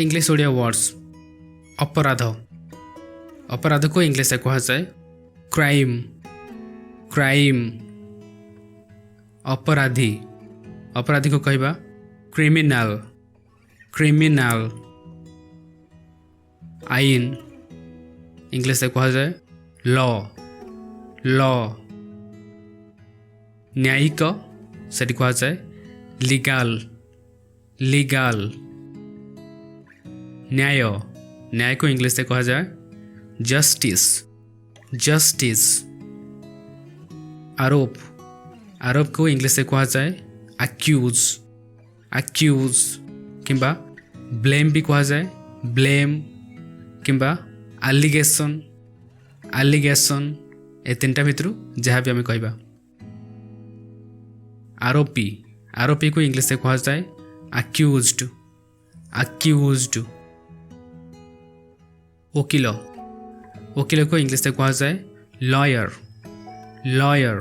English Odia words अपराध अपराध को इंग्लिश से कहा जाए क्राइम क्राइम अपराधी अपराधी को कहबा क्रिमिनल क्रिमिनल आईन इंग्लिश से कहा जाए लॉ लॉ न्यायिक से कहा जाए लीगल लीगल न्याय न्याय को इंग्लिश से कहा जाए जस्टिस जस्टिस आरोप आरोप को इंग्लिश से कहा जाए अक्यूज अक्यूज किंबा ब्लेम भी कहा जाए ब्लेम किंबा एलिगेशन एलिगेशन ए तीनटा भितर जहाँ भी आम कहबा आरोपी आरोपी को इंग्लिश से कहा जाए अक्यूज्ड अक्यूज्ड वकील वकील को इंग्लिश से कहा जाए लॉयर लॉयर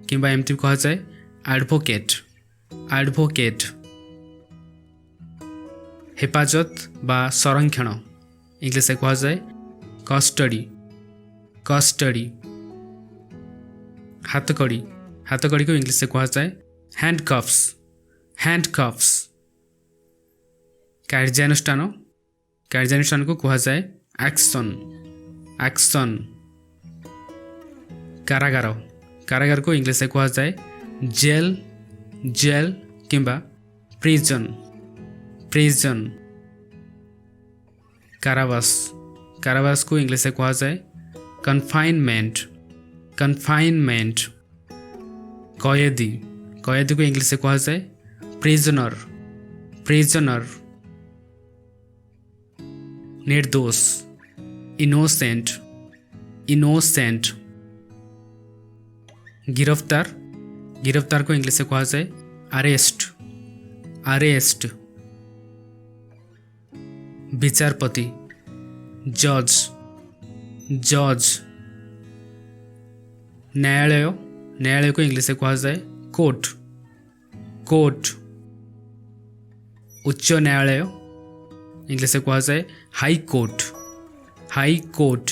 किंबा एमती कहा जाए एडवोकेट एडवोकेट हेफाजत बा संरक्षण इंग्लिश से कहा जाए कस्टडी कस्टडी हाथकड़ी हाथकड़ी को इंग्लिश से कहा जाए हैंडकफ्स हैंडकफ्स कार्यानुष्ठान कार्यानुष्ठान को कहा जाए एक्शन एक्शन कारागार कारागार को इंग्लिश से कहा जाए जेल जेल किंबा प्रिजन प्रिजन कारावास कारावास को इंग्लिश से कहा जाए कन्फाइनमेंट कन्फाइनमेंट कैदी कैदी को इंग्लिश से कहा जाए प्रिजनर प्रिजनर निर्दोष इनोसेंट इनोसेंट गिरफ्तार गिरफ्तार को इंग्लिश से कहा जाए अरेस्ट अरेस्ट विचारपति जज जज न्यायालय न्यायालय को इंग्लिश से कहा जाए कोर्ट कोर्ट उच्च न्यायालय इंग्लिश से कहा जाए हाई कोर्ट हाई कोर्ट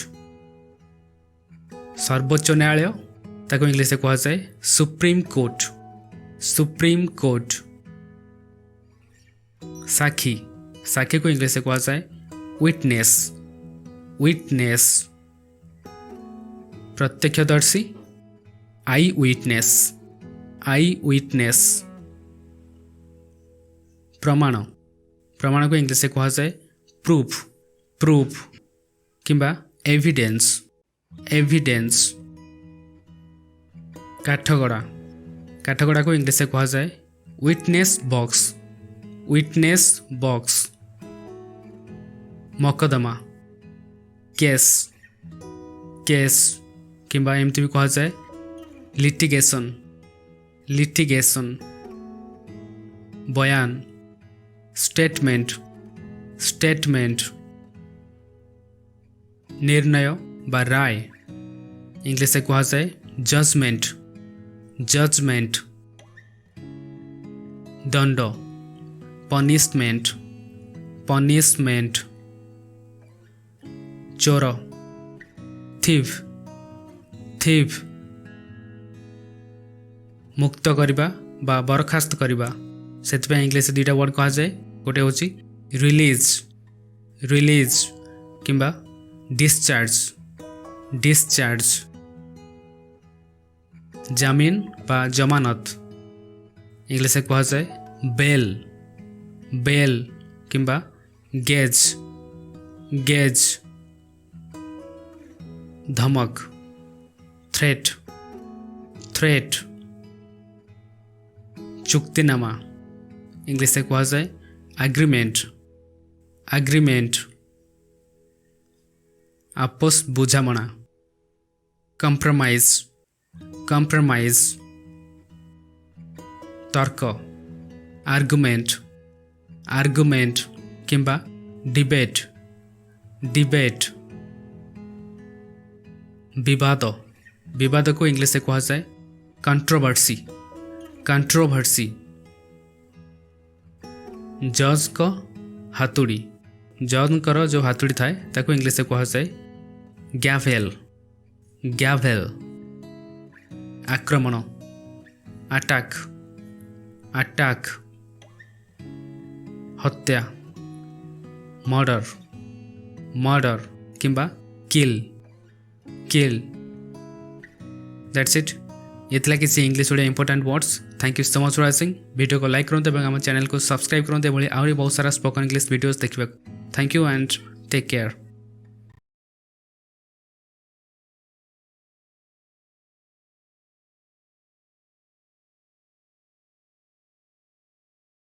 सर्वोच्च न्यायालय ताको इंग्लिश से कहा जाए सुप्रीम कोर्ट सुप्रीम कोर्ट साक्षी साक्षी को इंग्लिश से कहा जाए विटनेस विटनेस प्रत्यक्षदर्शी आई विटनेस आई विटनेस प्रमाण प्रमाण को इंग्लिश से कहा जाए प्रूफ प्रूफ किंबा एविडेंस एविडेंस काठगड़ा काठगड़ा को इंग्लिश से कहा जाए विटनेस बॉक्स विटनेस बॉक्स मकदमा केस केस किंबा एमती भी कहा जाए लिटिगेशन लिटिगेशन बयान स्टेटमेंट स्टेटमेंट निर्णय बा राय इंग्लिश से कहा जाए जजमेंट जजमेंट दंड पनिशमेंट पनिशमेंट चोर थीव थीव मुक्त करबा बा बरखास्त करबा से इंग्लिश दुईटा वर्ड कहा जाए गोटे हूँ रिलीज रिलीज किंबा डिस्चार्ज डिस्चार्ज जामीन बा जमानत इंग्लिश से कहा जाए बेल बेल किंबा गेज गेज धमक थ्रेट थ्रेट चुक्तिनामा इंग्लिश से कहा जाए एग्रीमेंट एग्रीमेंट आपस बुझामणा कंप्रोमाइज कंप्रोमाइज तर्क आर्गुमेंट आर्गुमेंट किंबा डिबेट डिबेट विवाद विवाद को इंग्लिश से कहा जाए कंट्रोवर्सी कंट्रोवर्सी जज को हातुड़ी ଜଜ୍ଙ୍କର ଯେଉଁ ହାତୁଡ଼ି ଥାଏ ତାକୁ ଇଂଲିଶରେ କୁହାଯାଏ ଗ୍ୟାଭେଲ୍। ଗ୍ୟାଭେଲ୍। ଆକ୍ରମଣ ଆଟାକ୍। ଆଟାକ୍। ହତ୍ୟା ମର୍ଡର। ମର୍ଡର କିମ୍ବା କିଲ୍। କିଲ୍। That's it. ये किसी English Odia important words. Thank you so much for watching. Video को लाइक करूँ और आम चैनल को सब्सक्राइब करूँ। आहरी बहुत सारा स्पोकन इंग्लिश वीडियोस देखा। Thank you and take care.